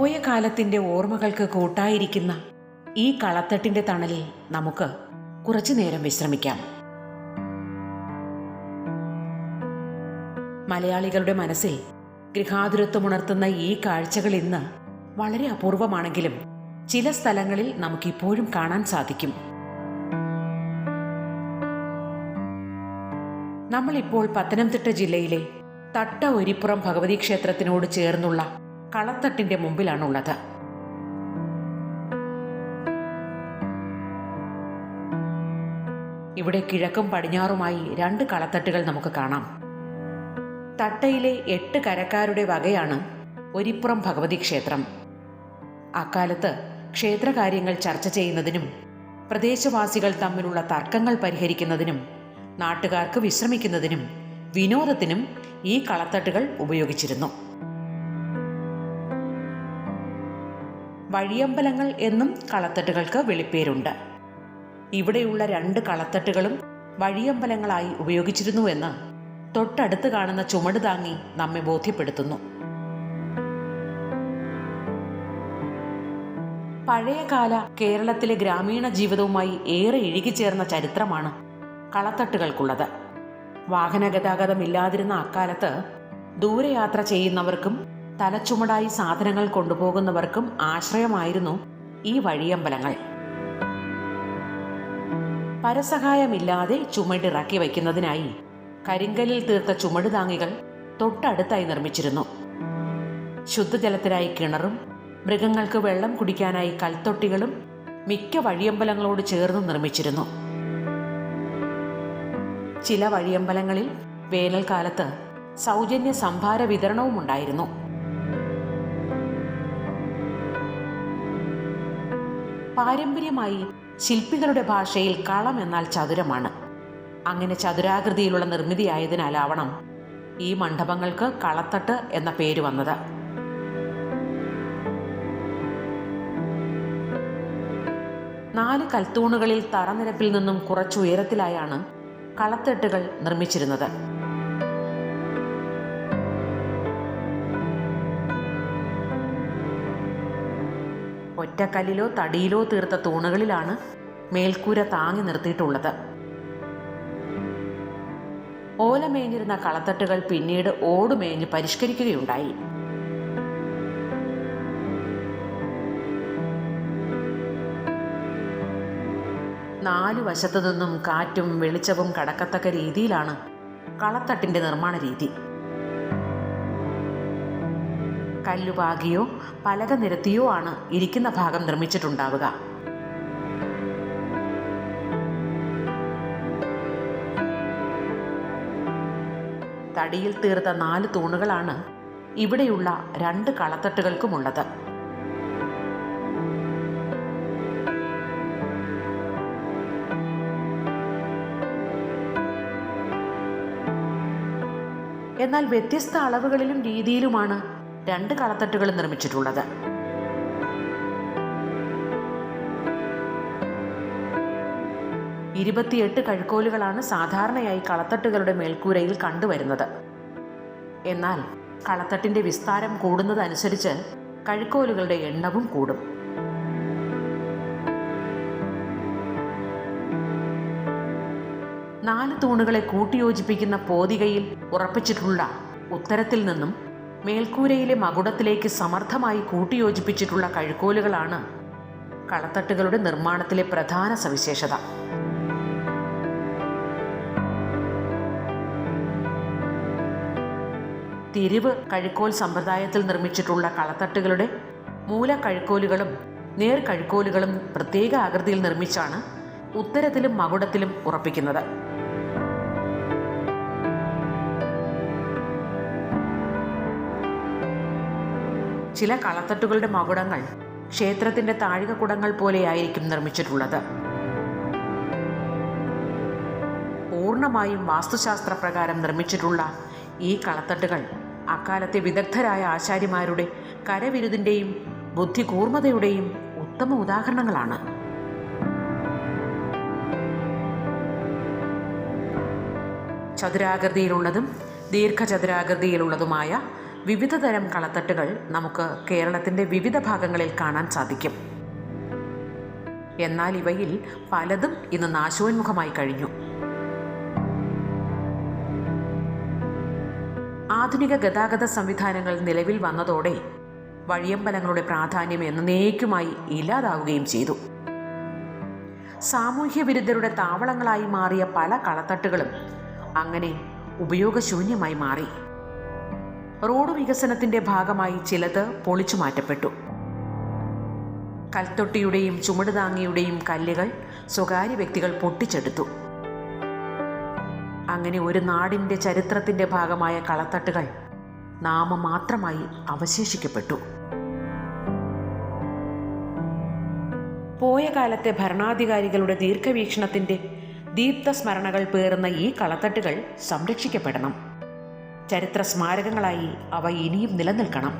പോയ കാലത്തിൻ്റെ ഓർമ്മകൾക്ക് കൂട്ടായിരിക്കുന്ന ഈ കളത്തട്ടിൻ്റെ തണലിൽ നമുക്ക് കുറച്ചു നേരം വിശ്രമിക്കാം. മലയാളികളുടെ മനസ്സിൽ ഗൃഹാതുരത്വമുണർത്തുന്ന ഈ കാഴ്ചകൾ ഇന്ന് വളരെ അപൂർവമാണെങ്കിലും ചില സ്ഥലങ്ങളിൽ നമുക്കിപ്പോഴും കാണാൻ സാധിക്കും. നമ്മളിപ്പോൾ പത്തനംതിട്ട ജില്ലയിലെ തട്ട ഒരിപ്പുറം ഭഗവതി ക്ഷേത്രത്തിനോട് ചേർന്നുള്ള കളത്തട്ടിന്റെ മുമ്പിലാണുള്ളത്. ഇവിടെ കിഴക്കും പടിഞ്ഞാറുമായി 2 കളത്തട്ടുകൾ നമുക്ക് കാണാം. തട്ടയിലെ 8 കരക്കാരുടെ വകയാണ് ഒരിപ്പുറം ഭഗവതി ക്ഷേത്രം. അക്കാലത്ത് ക്ഷേത്രകാര്യങ്ങൾ ചർച്ച ചെയ്യുന്നതിനും പ്രദേശവാസികൾ തമ്മിലുള്ള തർക്കങ്ങൾ പരിഹരിക്കുന്നതിനും നാട്ടുകാർക്ക് വിശ്രമിക്കുന്നതിനും വിനോദത്തിനും ഈ കളത്തട്ടുകൾ ഉപയോഗിച്ചിരുന്നു. വഴിയമ്പലങ്ങൾ എന്നും കളത്തട്ടുകൾക്ക് വെളിപ്പേരുണ്ട്. ഇവിടെയുള്ള 2 കളത്തട്ടുകളും വഴിയമ്പലങ്ങളായി ഉപയോഗിച്ചിരുന്നുവെന്ന് തൊട്ടടുത്ത് കാണുന്ന ചുമട് താങ്ങി നമ്മെ ബോധ്യപ്പെടുത്തുന്നു. പഴയകാല കേരളത്തിലെ ഗ്രാമീണ ജീവിതവുമായി ഏറെ ഇഴുകിച്ചേർന്ന ചരിത്രമാണ് കളത്തട്ടുകൾക്കുള്ളത്. വാഹനഗതാഗതമില്ലാതിരുന്ന അക്കാലത്ത് ദൂരയാത്ര ചെയ്യുന്നവർക്കും തലച്ചുമടായി സാധനങ്ങൾ കൊണ്ടുപോകുന്നവർക്കും ആശ്രയമായിരുന്നു ഈ വഴിയമ്പലങ്ങൾ. പരസഹായമില്ലാതെ ചുമടിറക്കി വയ്ക്കുന്നതിനായി കരിങ്കല്ലിൽ തീർത്ത ചുമട് താങ്ങികൾ തൊട്ടടുത്തായി നിർമ്മിച്ചിരുന്നു. ശുദ്ധജലത്തിനായി കിണറും മൃഗങ്ങൾക്ക് വെള്ളം കുടിക്കാനായി കൽത്തൊട്ടികളും മിക്ക വഴിയമ്പലങ്ങളോട് ചേർന്ന് നിർമ്മിച്ചിരുന്നു. ചില വഴിയമ്പലങ്ങളിൽ വേനൽക്കാലത്ത് സൗജന്യ സംഭാര വിതരണവും ഉണ്ടായിരുന്നു. പാരമ്പര്യമായി ശില്പികളുടെ ഭാഷയിൽ കളം എന്നാൽ ചതുരമാണ്. അങ്ങനെ ചതുരാകൃതിയിലുള്ള നിർമ്മിതിയായതിനാലാവണം ഈ മണ്ഡപങ്ങൾക്ക് കളത്തട്ട് എന്ന പേര് വന്നത്. നാല് കൽത്തൂണുകളിൽ തറനിരപ്പിൽ നിന്നും കുറച്ചുയരത്തിലായാണ് കളത്തട്ടുകൾ നിർമ്മിച്ചിരുന്നത്. ഒറ്റക്കല്ലിലോ തടിയിലോ തീർത്ത തൂണുകളിലാണ് മേൽക്കൂര താങ്ങി നിർത്തിയിട്ടുള്ളത്. ഓലമേഞ്ഞിരുന്ന കളത്തട്ടുകൾ പിന്നീട് ഓടുമേഞ്ഞ് പരിഷ്കരിക്കുകയുണ്ടായി. നാലു വശത്തു നിന്നും കാറ്റും വെളിച്ചവും കടക്കത്തക്ക രീതിയിലാണ് കളത്തട്ടിന്റെ നിർമ്മാണ രീതി. കല്ലുപാകിയോ പലക നിരത്തിയോ ആണ് ഇരിക്കുന്ന ഭാഗം നിർമ്മിച്ചിട്ടുണ്ടാവുക. തടിയിൽ തീർത്ത 4 തൂണുകളാണ് ഇവിടെയുള്ള 2 കളത്തട്ടുകൾക്കുമുള്ളത്. എന്നാൽ വ്യത്യസ്ത അളവുകളിലും രീതിയിലുമാണ് 2 കളത്തട്ടുകൾ നിർമ്മിച്ചിട്ടുള്ളത്. ഇരുപത്തിയെട്ട് കഴുക്കോലുകളാണ് സാധാരണയായി കളത്തട്ടുകളുടെ മേൽക്കൂരയിൽ കണ്ടുവരുന്നത്. എന്നാൽ കളത്തട്ടിന്റെ വിസ്താരം കൂടുന്നതനുസരിച്ച് കഴുക്കോലുകളുടെ എണ്ണവും കൂടും. നാല് തൂണുകളെ കൂട്ടിയോജിപ്പിക്കുന്ന പോതികയിൽ ഉറപ്പിച്ചിട്ടുള്ള ഉത്തരത്തിൽ നിന്നും മേൽക്കൂരയിലെ മകുടത്തിലേക്ക് സമർത്ഥമായി കൂട്ടിയോജിപ്പിച്ചിട്ടുള്ള കഴുക്കോലുകളാണ് കളത്തട്ടുകളുടെ നിർമ്മാണത്തിലെ പ്രധാന സവിശേഷത. തിരിവ് കഴുക്കോൽ സമ്പ്രദായത്തിൽ നിർമ്മിച്ചിട്ടുള്ള കളത്തട്ടുകളുടെ മൂലക്കഴുക്കോലുകളും നേർക്കഴുക്കോലുകളും പ്രത്യേക ആകൃതിയിൽ നിർമ്മിച്ചാണ് ഉത്തരത്തിലും മകുടത്തിലും ഉറപ്പിക്കുന്നത്. ചില കളത്തട്ടുകളുടെ മകുടങ്ങൾ ക്ഷേത്രത്തിന്റെ താഴികക്കുടങ്ങൾ പോലെയായിരിക്കും നിർമ്മിച്ചിട്ടുള്ളത്. പൂർണ്ണമായും വാസ്തുശാസ്ത്രപ്രകാരം നിർമ്മിച്ചിട്ടുള്ള ഈ കളത്തട്ടുകൾ അക്കാലത്തെ വിദഗ്ധരായ ആശാരിമാരുടെ കരവിരുതിൻ്റെയും ബുദ്ധികൂർമ്മതയുടെയും ഉത്തമ ഉദാഹരണങ്ങളാണ്. ചതുരാകൃതിയിലുള്ളതും ദീർഘചതുരാകൃതിയിലുള്ളതുമായ വിവിധ തരം കളത്തട്ടുകൾ നമുക്ക് കേരളത്തിൻ്റെ വിവിധ ഭാഗങ്ങളിൽ കാണാൻ സാധിക്കും. എന്നാൽ ഇവയിൽ പലതും ഇന്ന് നാശോന്മുഖമായി കഴിഞ്ഞു. ആധുനിക ഗതാഗത സംവിധാനങ്ങൾ നിലവിൽ വന്നതോടെ വഴിയമ്പലങ്ങളുടെ പ്രാധാന്യം എന്നേക്കുമായി ഇല്ലാതാവുകയും ചെയ്തു. സാമൂഹ്യ വിരുദ്ധരുടെ താവളങ്ങളായി മാറിയ പല കളത്തട്ടുകളും അങ്ങനെ ഉപയോഗശൂന്യമായി മാറി. റോഡ് വികസനത്തിന്റെ ഭാഗമായി ചിലത് പൊളിച്ചു മാറ്റപ്പെട്ടു. കൽത്തൊട്ടിയുടെയും ചുമടുതാങ്ങിയുടെയും കല്ലുകൾ സ്വകാര്യ വ്യക്തികൾ പൊട്ടിച്ചെടുത്തു. അങ്ങനെ ഒരു നാടിൻ്റെ ചരിത്രത്തിൻ്റെ ഭാഗമായ കളത്തട്ടുകൾ നാമമാത്രമായി അവശേഷിക്കപ്പെട്ടു. പോയ കാലത്തെ ഭരണാധികാരികളുടെ ദീർഘവീക്ഷണത്തിൻ്റെ ദീപ്ത സ്മരണകൾ പേറുന്ന ഈ കളത്തട്ടുകൾ സംരക്ഷിക്കപ്പെടണം. ചരിത്ര സ്മാരകങ്ങളായി അവ ഇനിയും നിലനിൽക്കണം.